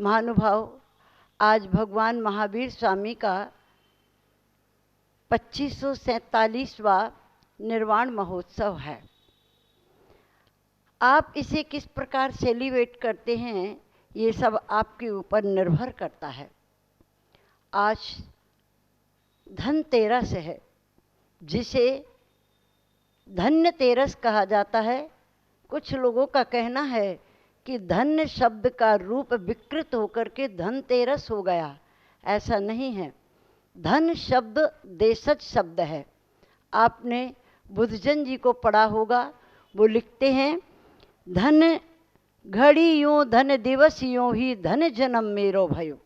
महानुभाव, आज भगवान महावीर स्वामी का 2547वां निर्वाण महोत्सव है। आप इसे किस प्रकार सेलिब्रेट करते हैं, ये सब आपके ऊपर निर्भर करता है। आज धनतेरस है, जिसे धन्यतेरस कहा जाता है। कुछ लोगों का कहना है कि धन्य शब्द का रूप विकृत होकर के धनतेरस हो गया। ऐसा नहीं है। धन शब्द देशज शब्द है। आपने बुद्धजन जी को पढ़ा होगा, वो लिखते हैं, धन घड़ी यूँ धन दिवस यूँ ही धन जन्म मेरो भयो।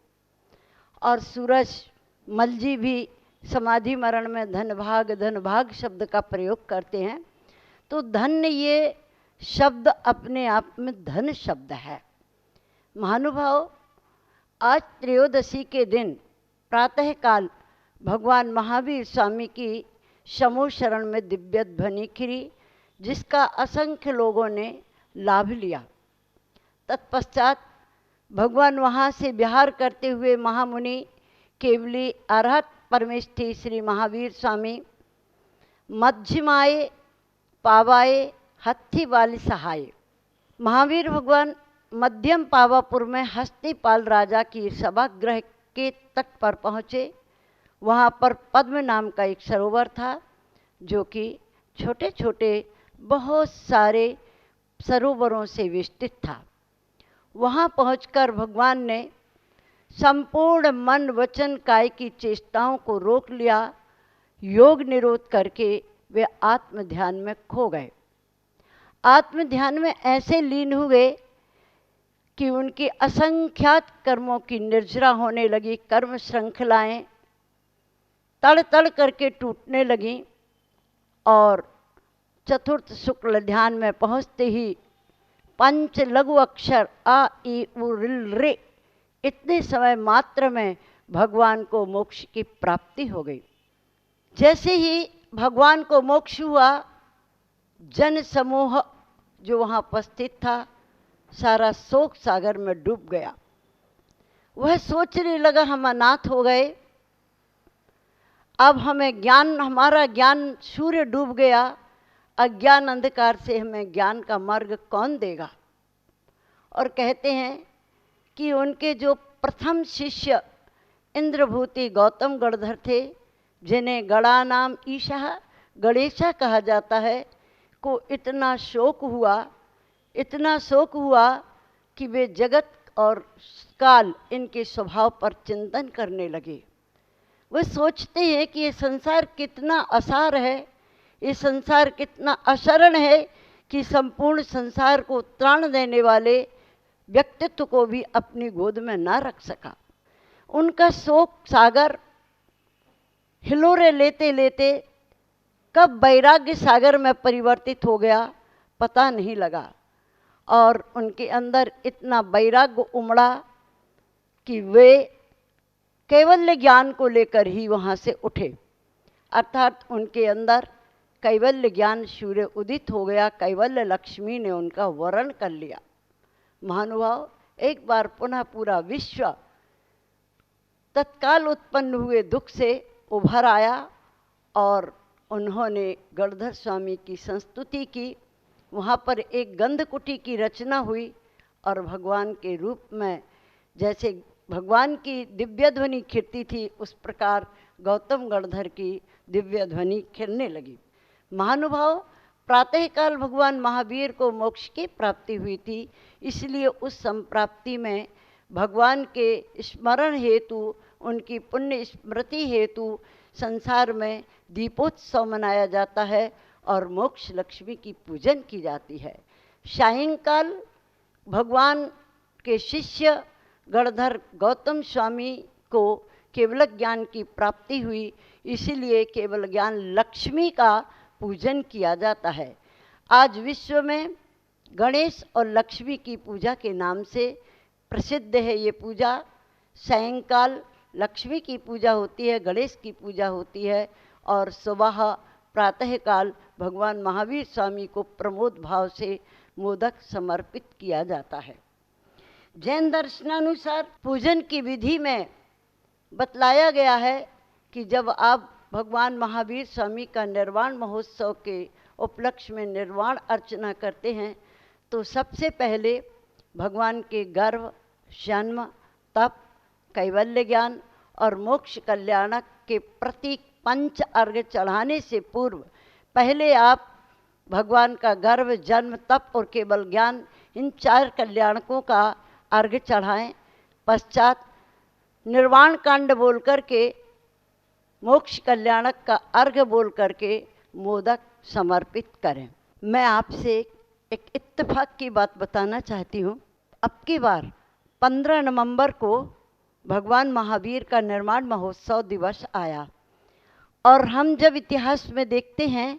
और सूरज मल जी भी समाधि मरण में धन भाग शब्द का प्रयोग करते हैं। तो धन ये शब्द अपने आप में धन शब्द है। महानुभाव, आज त्रयोदशी के दिन प्रातःकाल भगवान महावीर स्वामी की समूह शरण में दिव्य ध्वनि खिरी, जिसका असंख्य लोगों ने लाभ लिया। तत्पश्चात भगवान वहाँ से विहार करते हुए महामुनि केवली अरहत परमेष्ठी श्री महावीर स्वामी मध्यमाए पावाए हत्थी वाली सहाय। महावीर भगवान मध्यम पावापुर में हस्तिपाल राजा की सभागृह के तट पर पहुँचे। वहाँ पर पद्म नाम का एक सरोवर था, जो कि छोटे छोटे बहुत सारे सरोवरों से विस्तृत था। वहाँ पहुंचकर भगवान ने संपूर्ण मन वचन काय की चेष्टाओं को रोक लिया। योग निरोध करके वे आत्म ध्यान में खो गए। आत्म ध्यान में ऐसे लीन हुए कि उनकी असंख्यात कर्मों की निर्जरा होने लगी। कर्म श्रृंखलाएं तड़ तड़ करके टूटने लगीं और चतुर्थ शुक्ल ध्यान में पहुँचते ही पंच लघु अक्षर आ ई उ रिल रे इतने समय मात्र में भगवान को मोक्ष की प्राप्ति हो गई। जैसे ही भगवान को मोक्ष हुआ, जन समूह जो वहाँ उपस्थित था सारा शोक सागर में डूब गया। वह सोचने लगा, हम अनाथ हो गए, अब हमें ज्ञान, हमारा ज्ञान सूर्य डूब गया, अज्ञान अंधकार से हमें ज्ञान का मार्ग कौन देगा। और कहते हैं कि उनके जो प्रथम शिष्य इंद्रभूति गौतम गणधर थे, जिन्हें गणा नाम ईशा गणेशा कहा जाता है, को इतना शोक हुआ कि वे जगत और काल इनके स्वभाव पर चिंतन करने लगे। वे सोचते हैं कि ये संसार कितना असार है, ये संसार कितना अशरण है कि संपूर्ण संसार को त्राण देने वाले व्यक्तित्व को भी अपनी गोद में ना रख सका। उनका शोक सागर हिलोरे लेते लेते कब वैराग्य सागर में परिवर्तित हो गया पता नहीं लगा। और उनके अंदर इतना वैराग्य उमड़ा कि वे कैवल्य ज्ञान को लेकर ही वहाँ से उठे। अर्थात उनके अंदर कैवल्य ज्ञान सूर्य उदित हो गया। कैवल्य लक्ष्मी ने उनका वरण कर लिया। महानुभाव, एक बार पुनः पूरा विश्व तत्काल उत्पन्न हुए दुख से उभर आया और उन्होंने गणधर स्वामी की संस्तुति की। वहाँ पर एक गंधकुटी की रचना हुई और भगवान के रूप में जैसे भगवान की दिव्य ध्वनि खिरती थी, उस प्रकार गौतम गणधर की दिव्य ध्वनि खिरने लगी। महानुभाव, प्रातःकाल भगवान महावीर को मोक्ष की प्राप्ति हुई थी, इसलिए उस संप्राप्ति में भगवान के स्मरण हेतु, उनकी पुण्य स्मृति हेतु संसार में दीपोत्सव मनाया जाता है और मोक्ष लक्ष्मी की पूजन की जाती है। सायंकाल भगवान के शिष्य गणधर गौतम स्वामी को केवल ज्ञान की प्राप्ति हुई, इसीलिए केवल ज्ञान लक्ष्मी का पूजन किया जाता है। आज विश्व में गणेश और लक्ष्मी की पूजा के नाम से प्रसिद्ध है ये पूजा। सायंकाल लक्ष्मी की पूजा होती है, गणेश की पूजा होती है और सुबह प्रातःकाल भगवान महावीर स्वामी को प्रमोद भाव से मोदक समर्पित किया जाता है। जैन दर्शनानुसार पूजन की विधि में बतलाया गया है कि जब आप भगवान महावीर स्वामी का निर्वाण महोत्सव के उपलक्ष्य में निर्वाण अर्चना करते हैं तो सबसे पहले भगवान के गर्भ, जन्म, तप, कैवल्य ज्ञान और मोक्ष कल्याणक के प्रतीक पंच अर्घ्य चढ़ाने से पूर्व पहले आप भगवान का गर्भ, जन्म, तप और केवल ज्ञान, इन 4 कल्याणकों का अर्घ्य चढ़ाएं। पश्चात निर्वाण कांड बोल करके, मोक्ष कल्याणक का अर्घ्य बोल करके मोदक समर्पित करें। मैं आपसे एक इत्तेफाक की बात बताना चाहती हूँ। अब की बार 15 नवंबर को भगवान महावीर का निर्वाण महोत्सव दिवस आया और हम जब इतिहास में देखते हैं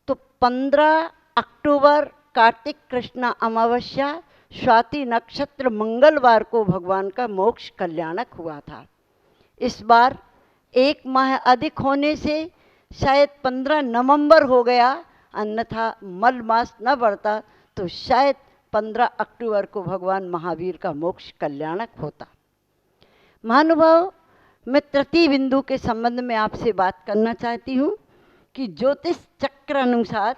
तो 15 अक्टूबर कार्तिक कृष्ण अमावस्या स्वाति नक्षत्र मंगलवार को भगवान का मोक्ष कल्याणक हुआ था। इस बार 1 माह अधिक होने से शायद 15 नवंबर हो गया, अन्यथा मल मास न बढ़ता तो शायद 15 अक्टूबर को भगवान महावीर का मोक्ष कल्याणक होता। महानुभाव, मैं तृतीय बिंदु के संबंध में आपसे बात करना चाहती हूँ कि ज्योतिष चक्र अनुसार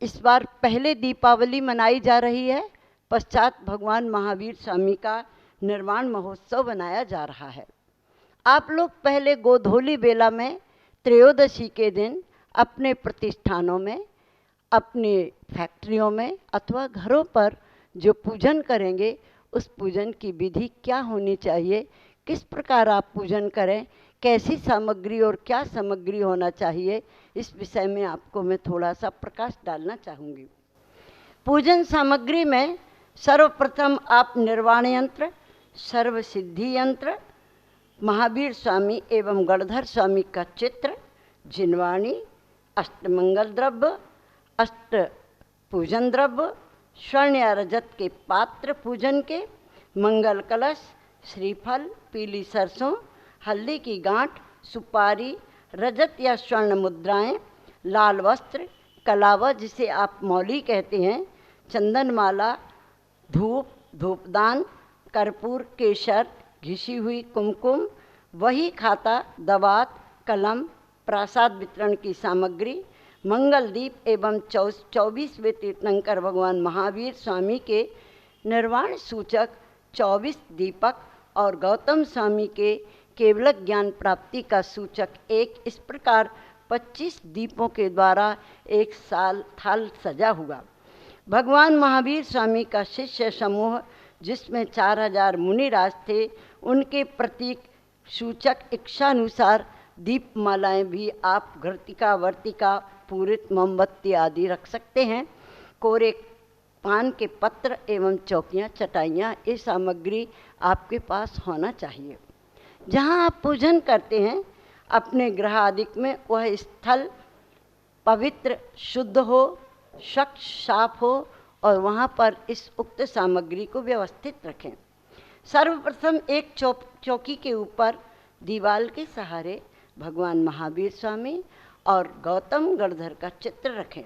इस बार पहले दीपावली मनाई जा रही है, पश्चात भगवान महावीर स्वामी का निर्वाण महोत्सव मनाया जा रहा है। आप लोग पहले गोधूली बेला में त्रयोदशी के दिन अपने प्रतिष्ठानों में, अपनी फैक्ट्रियों में अथवा घरों पर जो पूजन करेंगे उस पूजन की विधि क्या होनी चाहिए, किस प्रकार आप पूजन करें, कैसी सामग्री और क्या सामग्री होना चाहिए, इस विषय में आपको मैं थोड़ा सा प्रकाश डालना चाहूँगी। पूजन सामग्री में सर्वप्रथम आप निर्वाण यंत्र, सर्व सिद्धि यंत्र, महावीर स्वामी एवं गणधर स्वामी का चित्र, जिनवाणी, अष्टमंगल द्रव्य, अष्ट पूजन द्रव्य, स्वर्ण या रजत के पात्र पूजन के, मंगल कलश, श्रीफल, पीली सरसों, हल्दी की गांठ, सुपारी, रजत या स्वर्ण मुद्राएं, लाल वस्त्र, कलावा जिसे आप मौली कहते हैं, चंदनमाला, धूप, धूपदान, कर्पूर, केसर, घिसी हुई कुमकुम, वही खाता, दवात, कलम, प्रसाद वितरण की सामग्री, मंगल दीप एवं 24वें तीर्थंकर भगवान महावीर स्वामी के निर्वाण सूचक 24 दीपक और गौतम स्वामी के केवल ज्ञान प्राप्ति का सूचक 1, इस प्रकार 25 दीपों के द्वारा एक साल थाल सजा हुआ। भगवान महावीर स्वामी का शिष्य समूह जिसमें 4000 मुनिराज थे, उनके प्रतीक सूचक इच्छानुसार दीपमालाएं भी आप घृतिका, वर्तिका, पूरित, मोमबत्ती आदि रख सकते हैं। कोरे पान के पत्र एवं चौकियाँ, चटाइयाँ, ये सामग्री आपके पास होना चाहिए। जहाँ आप पूजन करते हैं अपने गृह आदि में वह स्थल पवित्र, शुद्ध हो, स्वच्छ, साफ हो और वहाँ पर इस उक्त सामग्री को व्यवस्थित रखें। सर्वप्रथम एक चौकी के ऊपर दीवाल के सहारे भगवान महावीर स्वामी और गौतम गणधर का चित्र रखें।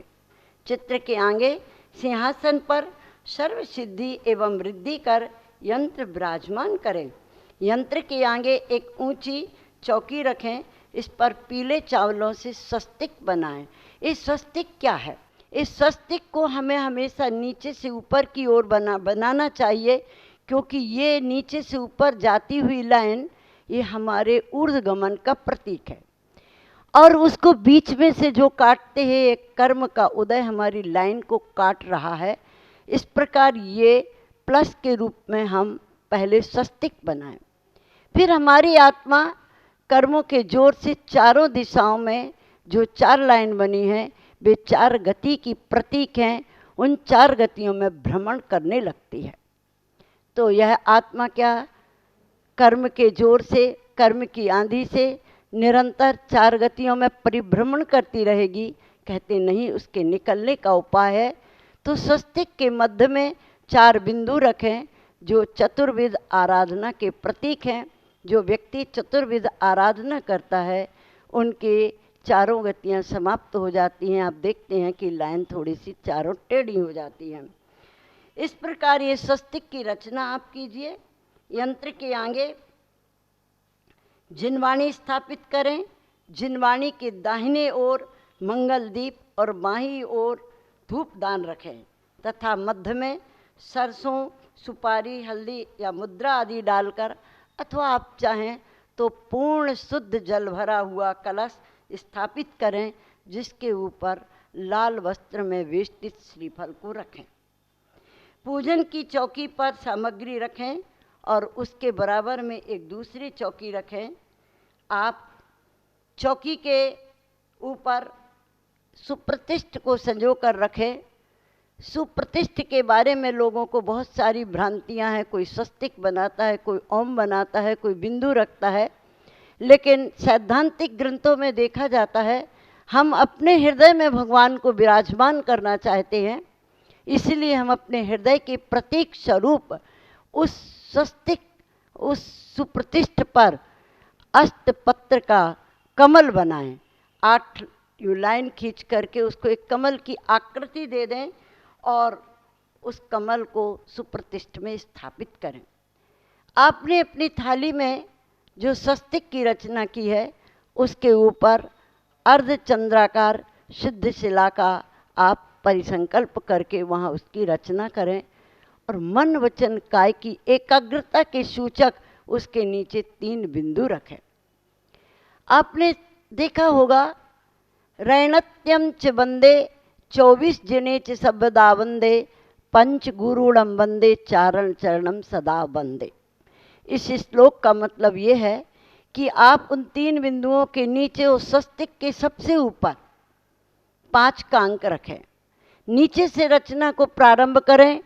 चित्र के आगे सिंहासन पर सर्व सिद्धि एवं वृद्धि कर यंत्र विराजमान करें। यंत्र के आगे एक ऊंची चौकी रखें, इस पर पीले चावलों से स्वस्तिक बनाएं। इस स्वस्तिक क्या है? इस स्वस्तिक को हमें हमेशा नीचे से ऊपर की ओर बनाना चाहिए, क्योंकि ये नीचे से ऊपर जाती हुई लाइन ये हमारे ऊर्ध्वगमन का प्रतीक है और उसको बीच में से जो काटते हैं एक कर्म का उदय हमारी लाइन को काट रहा है। इस प्रकार ये प्लस के रूप में हम पहले स्वस्तिक बनाएं। फिर हमारी आत्मा कर्मों के जोर से चारों दिशाओं में जो 4 लाइन बनी है वे 4 गति की प्रतीक हैं। उन 4 गतियों में भ्रमण करने लगती है। तो यह आत्मा क्या कर्म के जोर से, कर्म की आंधी से निरंतर 4 गतियों में परिभ्रमण करती रहेगी? कहते नहीं, उसके निकलने का उपाय है तो स्वस्तिक के मध्य में 4 बिंदु रखें जो चतुर्विध आराधना के प्रतीक हैं। जो व्यक्ति चतुर्विध आराधना करता है उनके चारों गतियां समाप्त हो जाती हैं। आप देखते हैं कि लाइन थोड़ी सी चारों टेढ़ी हो जाती हैं। इस प्रकार ये स्वस्तिक की रचना आप कीजिए। यंत्र के आगे जिनवाणी स्थापित करें। जिनवाणी के दाहिने ओर मंगल दीप और बाईं ओर धूपदान रखें तथा मध्य में सरसों, सुपारी, हल्दी या मुद्रा आदि डालकर अथवा आप चाहें तो पूर्ण शुद्ध जल भरा हुआ कलश स्थापित करें, जिसके ऊपर लाल वस्त्र में वेष्टित श्रीफल को रखें। पूजन की चौकी पर सामग्री रखें और उसके बराबर में एक दूसरी चौकी रखें। आप चौकी के ऊपर सुप्रतिष्ठ को संजो कर रखें। सुप्रतिष्ठ के बारे में लोगों को बहुत सारी भ्रांतियां हैं। कोई स्वस्तिक बनाता है, कोई ओम बनाता है, कोई बिंदु रखता है, लेकिन सैद्धांतिक ग्रंथों में देखा जाता है हम अपने हृदय में भगवान को विराजमान करना चाहते हैं, इसलिए हम अपने हृदय के प्रतीक स्वरूप उस स्वस्तिक, उस सुप्रतिष्ठ पर अष्टपत्र का कमल बनाएं। 8 लाइन खींच करके उसको एक कमल की आकृति दे दें और उस कमल को सुप्रतिष्ठ में स्थापित करें। आपने अपनी थाली में जो स्वस्तिक की रचना की है उसके ऊपर अर्धचंद्राकार शुद्ध शिला का आप परिसंकल्प करके वहाँ उसकी रचना करें और मन वचन काय की एकाग्रता के सूचक उसके नीचे 3 बिंदु रखें। आपने देखा होगा रैणत्यम च वंदे 24 जिने च सबदा वंदे पंच गुरुणम वंदे चारण चरणम सदा वंदे। इस श्लोक का मतलब ये है कि आप उन 3 बिंदुओं के नीचे उस स्वस्तिक के सबसे ऊपर 5 का अंक रखें। नीचे से रचना को प्रारंभ करें।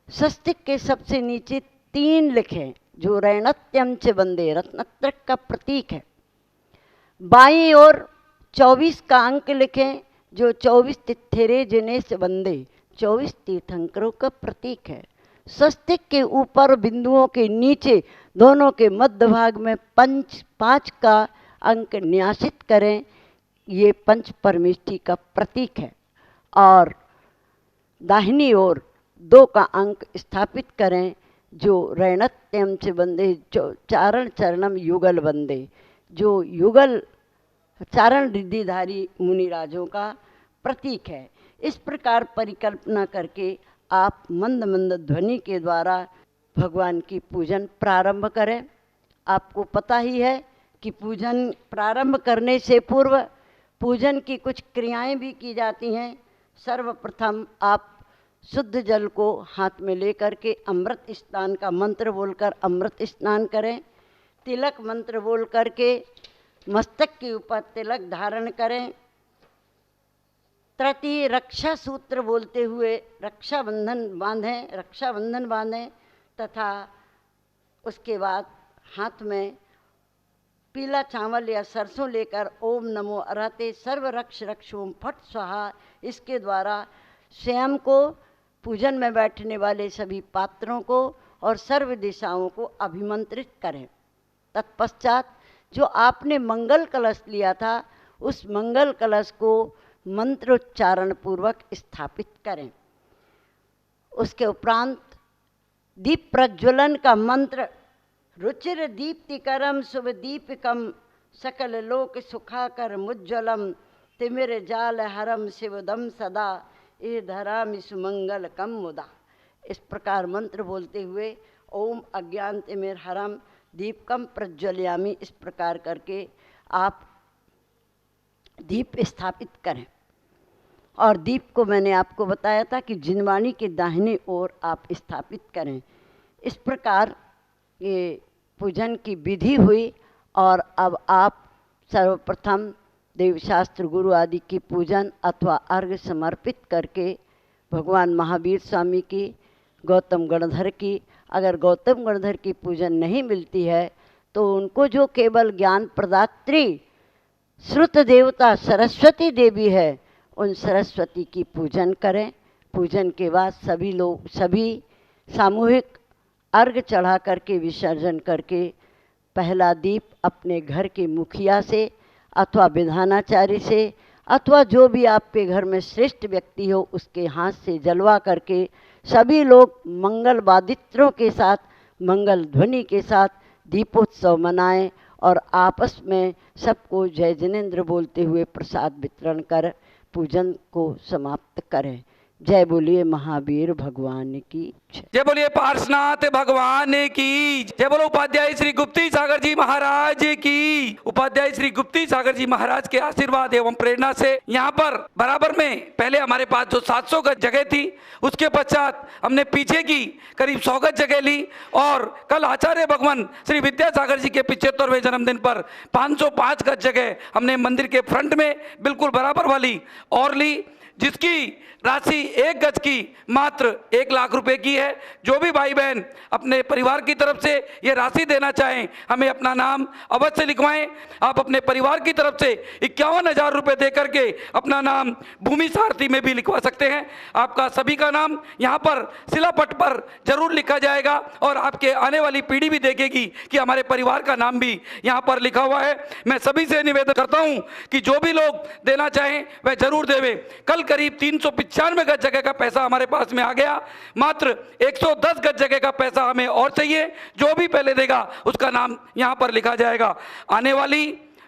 स्वस्तिक के सबसे नीचे 3 लिखें जो रैणत्यम च वंदे रत्नत्रय का प्रतीक है। बाईं ओर 24 का अंक लिखें जो 24 तिथेरे जिने से वंदे 24 तीर्थंकरों का प्रतीक है। स्वस्तिक के ऊपर बिंदुओं के नीचे दोनों के मध्य भाग में 5 का अंक न्यासित करें। ये पंच परमेष्ठी का प्रतीक है। और दाहिनी ओर 2 का अंक स्थापित करें जो रैणत्यम च वंदे चारण चरणम युगल वंदे, जो युगल चारण रिद्धिधारी मुनिराजों का प्रतीक है। इस प्रकार परिकल्पना करके आप मंद मंद ध्वनि के द्वारा भगवान की पूजन प्रारंभ करें। आपको पता ही है कि पूजन प्रारंभ करने से पूर्व पूजन की कुछ क्रियाएं भी की जाती हैं। सर्वप्रथम आप शुद्ध जल को हाथ में लेकर के अमृत स्नान का मंत्र बोलकर अमृत स्नान करें। तिलक मंत्र बोल करके मस्तक के ऊपर तिलक धारण करें। तृतीय रक्षा सूत्र बोलते हुए रक्षाबंधन बांधें तथा उसके बाद हाथ में पीला चावल या सरसों लेकर ओम नमो अरहते सर्व रक्ष रक्षोम फट स्वाहा, इसके द्वारा स्वयं को, पूजन में बैठने वाले सभी पात्रों को और सर्व दिशाओं को अभिमंत्रित करें। तत्पश्चात जो आपने मंगल कलश लिया था उस मंगल कलश को मंत्रोच्चारण पूर्वक स्थापित करें। उसके उपरांत दीप प्रज्वलन का मंत्र रुचिर दीप्तिकरम शुभ दीपिकम सकल लोक सुखाकर मुज्ज्वलम तिमिर जाल हरम शिवदम सदा ए धरामि सुमंगल कम मुदा। इस प्रकार मंत्र बोलते हुए ओम अज्ञान तिमिर हरम दीपकम प्रज्वलयामि, इस प्रकार करके आप दीप स्थापित करें। और दीप को मैंने आपको बताया था कि जिनवाणी के दाहिने ओर आप स्थापित करें। इस प्रकार ये पूजन की विधि हुई। और अब आप सर्वप्रथम देवशास्त्र गुरु आदि की पूजन अथवा अर्घ्य समर्पित करके भगवान महावीर स्वामी की, गौतम गणधर की, अगर गौतम गणधर की पूजन नहीं मिलती है तो उनको जो केवल ज्ञान प्रदात्री श्रुत देवता सरस्वती देवी है उन सरस्वती की पूजन करें। पूजन के बाद सभी सामूहिक अर्घ चढ़ा करके विसर्जन करके पहला दीप अपने घर के मुखिया से अथवा विधानाचार्य से अथवा जो भी आपके घर में श्रेष्ठ व्यक्ति हो उसके हाथ से जलवा करके सभी लोग मंगल वादित्रों के साथ, मंगल ध्वनि के साथ दीपोत्सव मनाएं और आपस में सबको जय जिनेंद्र बोलते हुए प्रसाद वितरण कर पूजन को समाप्त करें। जय बोलिए महावीर भगवान की जय। जय बोलिए पार्श्वनाथ भगवान की जय। बोलो उपाध्याय श्री गुप्ती सागर जी महाराज की। उपाध्याय श्री गुप्ती सागर जी महाराज के आशीर्वाद एवं प्रेरणा से यहाँ पर बराबर में पहले हमारे पास जो 700 गज जगह थी, उसके पश्चात हमने पीछे की करीब 100 गज जगह ली और कल आचार्य भगवान श्री विद्यासागर जी के 75वें जन्मदिन पर 505 गज जगह हमने मंदिर के फ्रंट में बिल्कुल बराबर वाली और ली, जिसकी राशि 1 गज की मात्र 1 लाख रुपए की है। जो भी भाई बहन अपने परिवार की तरफ से ये राशि देना चाहें, हमें अपना नाम अवश्य लिखवाएं। आप अपने परिवार की तरफ से 51,000 रुपये दे करके अपना नाम भूमि सारथी में भी लिखवा सकते हैं। आपका सभी का नाम यहाँ पर शिलापट पर जरूर लिखा जाएगा और आपके आने वाली पीढ़ी भी देखेगी कि हमारे परिवार का नाम भी यहाँ पर लिखा हुआ है। मैं सभी से निवेदन करता हूँ कि जो भी लोग देना चाहें वह जरूर देवे। कल करीब 395 गज जगह का पैसा हमारे पास में आ गया, मात्र 110 गज जगह का पैसा हमें और चाहिए। जो भी पहले देगा उसका नाम यहाँ पर लिखा जाएगा। आने वाली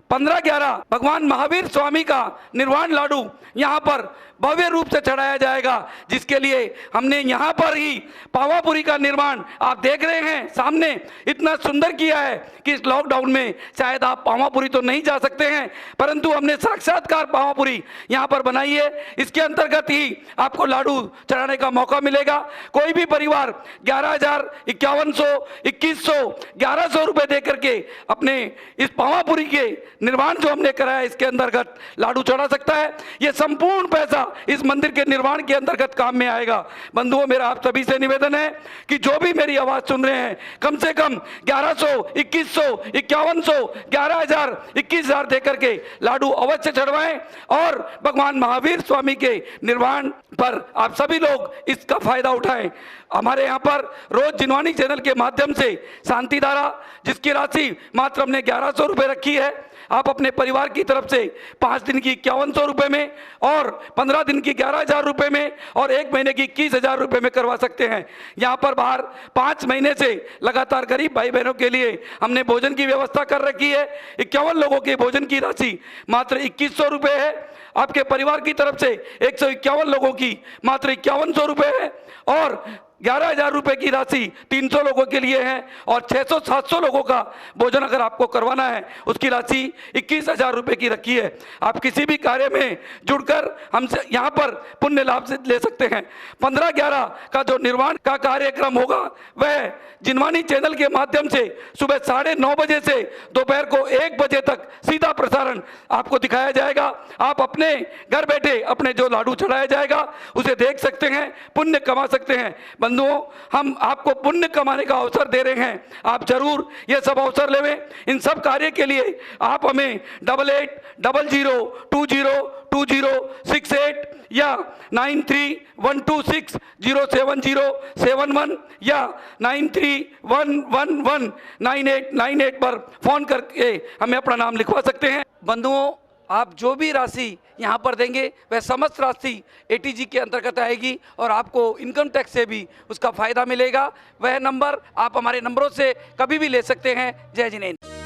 15/11 भगवान महावीर स्वामी का निर्वाण लाडू यहाँ पर भव्य रूप से चढ़ाया जाएगा, जिसके लिए हमने यहाँ पर ही पावापुरी का निर्माण आप देख रहे हैं सामने इतना सुंदर किया है कि इस लॉकडाउन में शायद आप पावापुरी तो नहीं जा सकते हैं, परंतु हमने साक्षात्कार पावापुरी यहाँ पर बनाई है। इसके अंतर्गत ही आपको लाडू चढ़ाने का मौका मिलेगा। कोई भी परिवार 11,000, 5100, 2100, 1100 रुपये दे करके अपने इस पावापुरी के निर्माण जो हमने कराया इसके अंतर्गत लाडू चढ़ा सकता है। यह संपूर्ण पैसा इस मंदिर के निर्माण के अंतर्गत काम में आएगा। बंधुओं, मेरा आप सभी से निवेदन है कि जो भी मेरी आवाज सुन रहे हैं कम से कम 1100, 2100, 5100, 11,000, 21,000 देकर के लाडू अवश्य चढ़वाएं और भगवान महावीर स्वामी के निर्वाण पर आप सभी लोग इसका फायदा उठाएं। हमारे यहाँ पर रोज जिनवानी चैनल के माध्यम से शांति धारा, जिसकी राशि मात्र हमने 1100 रुपये रखी है, आप अपने परिवार की तरफ से 5 दिन की 5100 रुपये में और 15 दिन की 11,000 रुपये में और 1 महीने की 21,000 रुपये में करवा सकते हैं। यहाँ पर बाहर 5 महीने से लगातार गरीब भाई बहनों के लिए हमने भोजन की व्यवस्था कर रखी है। 51 लोगों के भोजन की राशि मात्र 2100 रुपये है। आपके परिवार की तरफ से 151 लोगों की मात्र 5100 रुपये है और 11,000 रुपये की राशि 300 लोगों के लिए है और 600-700 लोगों का भोजन अगर आपको करवाना है उसकी राशि 21,000 रुपये की रखी है। आप किसी भी कार्य में जुड़कर हमसे यहाँ पर पुण्य लाभ से ले सकते हैं। 15/11 का जो निर्माण का कार्यक्रम होगा वह जिनवानी चैनल के माध्यम से सुबह 9:30 बजे से दोपहर को 1 बजे तक सीधा प्रसारण आपको दिखाया जाएगा। आप अपने घर बैठे अपने जो लाडू चढ़ाया जाएगा उसे देख सकते हैं, पुण्य कमा सकते हैं। बंधुओं, हम आपको पुण्य कमाने का अवसर दे रहे हैं, आप जरूर ये सब अवसर लेवें। इन सब कार्य के लिए आप हमें 8800202068 या 9312607071 या 9311199898 पर फोन करके हमें अपना नाम लिखवा सकते हैं। बंधुओं, आप जो भी राशि यहाँ पर देंगे वह समस्त राशि ATG के अंतर्गत आएगी और आपको इनकम टैक्स से भी उसका फायदा मिलेगा। वह नंबर आप हमारे नंबरों से कभी भी ले सकते हैं। जय जिनेंद्र।